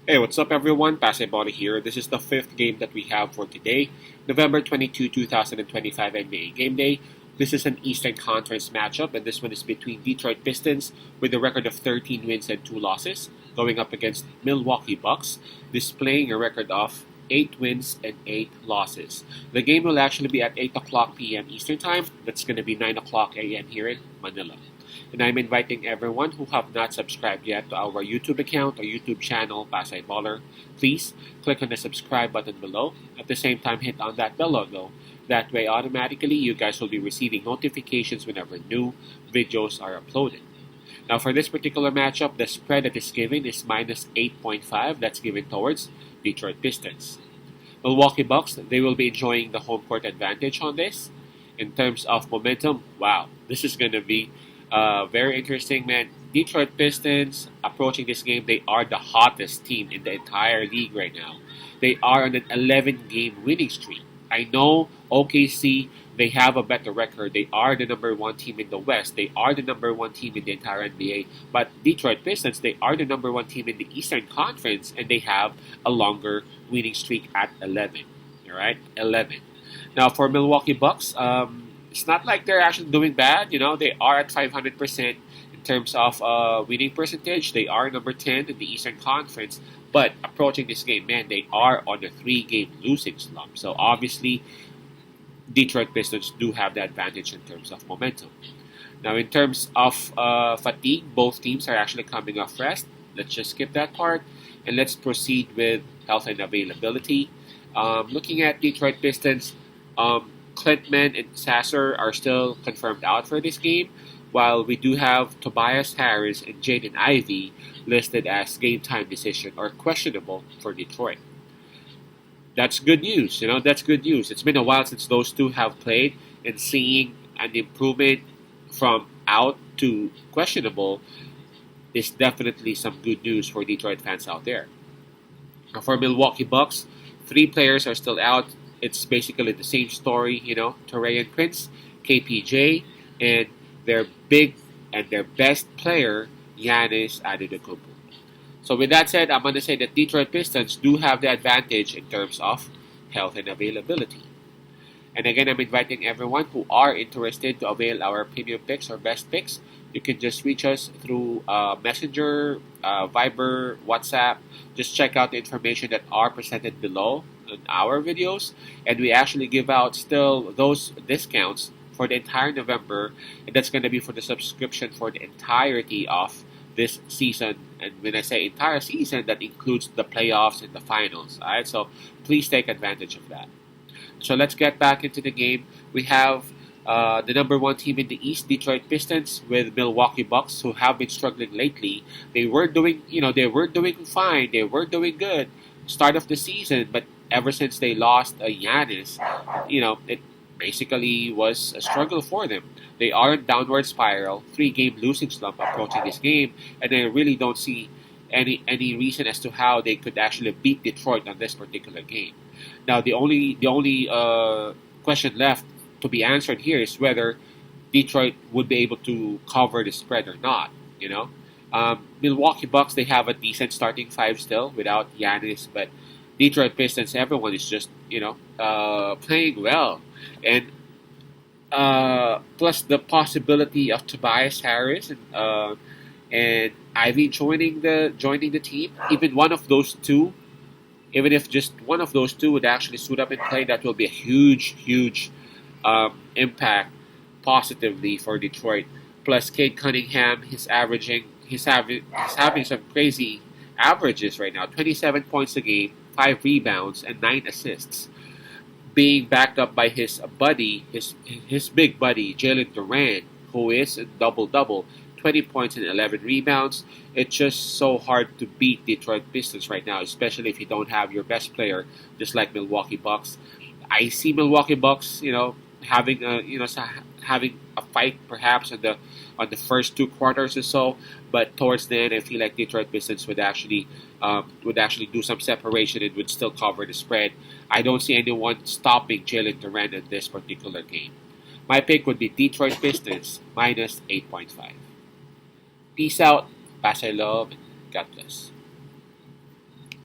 Hey, what's up everyone? Basketball here. This is the fifth game that we have for today, November 22, 2025 NBA Game Day. This is an Eastern Conference matchup, and this one is between Detroit Pistons with a record of 13 wins and 2 losses, going up against Milwaukee Bucks, displaying a record of 8 wins and 8 losses. The game will actually be at 8 o'clock p.m. Eastern Time. That's going to be 9 o'clock a.m. here in Manila. And I'm inviting everyone who have not subscribed yet to our YouTube account or YouTube channel, Pasay Baller. Please click on the subscribe button below. At the same time, hit on that bell logo. That way, automatically, you guys will be receiving notifications whenever new videos are uploaded. Now, for this particular matchup, the spread that is given is minus 8.5. That's given towards Detroit Pistons. Milwaukee Bucks, they will be enjoying the home court advantage on this. In terms of momentum, wow, this is going to be very interesting, man. Detroit Pistons approaching this game, they are the hottest team in the entire league right now. They are on an 11-game winning streak. I know OKC, they have a better record. They are the number one team in the West. They are the number one team in the entire NBA. But Detroit Pistons, they are the number one team in the Eastern Conference, and they have a longer winning streak at 11. All right, 11. Now for Milwaukee Bucks, it's not like they're actually doing bad. You know, they are at 500% in terms of winning percentage. They are number 10 in the Eastern Conference. But approaching this game, man, they are on a 3-game losing slump. So obviously, Detroit Pistons do have the advantage in terms of momentum. Now, in terms of fatigue, both teams are actually coming off rest. Let's just skip that part. And let's proceed with health and availability. Looking at Detroit Pistons, Clintman and Sasser are still confirmed out for this game, while we do have Tobias Harris and Jaden Ivey listed as game time decision or questionable for Detroit. That's good news, that's good news. It's been a while since those two have played, and seeing an improvement from out to questionable is definitely some good news for Detroit fans out there. Now for Milwaukee Bucks, 3 players are still out. It's basically the same story, Taurean Prince, KPJ, and their big and their best player, Giannis Antetokounmpo. So with that said, I'm going to say that Detroit Pistons do have the advantage in terms of health and availability. And again, I'm inviting everyone who are interested to avail our premium picks or best picks. You can just reach us through Messenger, Viber, WhatsApp. Just check out the information that are presented below in our videos. And we actually give out still those discounts for the entire November. And that's going to be for the subscription for the entirety of this season. And when I say entire season, that includes the playoffs and the finals. All right, so please take advantage of that. So let's get back into the game. We have the number one team in the East, Detroit Pistons, with Milwaukee Bucks, who have been struggling lately. They were doing fine. They were doing good start of the season, but ever since they lost Giannis, it basically was a struggle for them. They are in downward spiral, 3-game losing slump approaching this game, and I really don't see any reason as to how they could actually beat Detroit on this particular game. Now, the only question left to be answered here is whether Detroit would be able to cover the spread or not. Milwaukee Bucks, they have a decent starting 5 still without Giannis, but Detroit Pistons, everyone is just playing well, and plus the possibility of Tobias Harris and Ivy joining the team. Even if just one of those two would actually suit up and play, that will be a huge impact positively for Detroit. Plus, Cade Cunningham, he's having some crazy averages right now: 27 points a game, 5 rebounds, and 9 assists. Being backed up by his big buddy Jalen Duran, who is a double-double, 20 points and 11 rebounds. It's just so hard to beat Detroit Pistons right now, especially if you don't have your best player, just like Milwaukee Bucks. I see Milwaukee Bucks, having a fight perhaps on the first 2 quarters or so, but towards the end, I feel like Detroit Pistons would actually do some separation and would still cover the spread. I don't see anyone stopping Jalen Duran in this particular game. My pick would be Detroit Pistons minus 8.5. Peace out, pass I love, and God bless.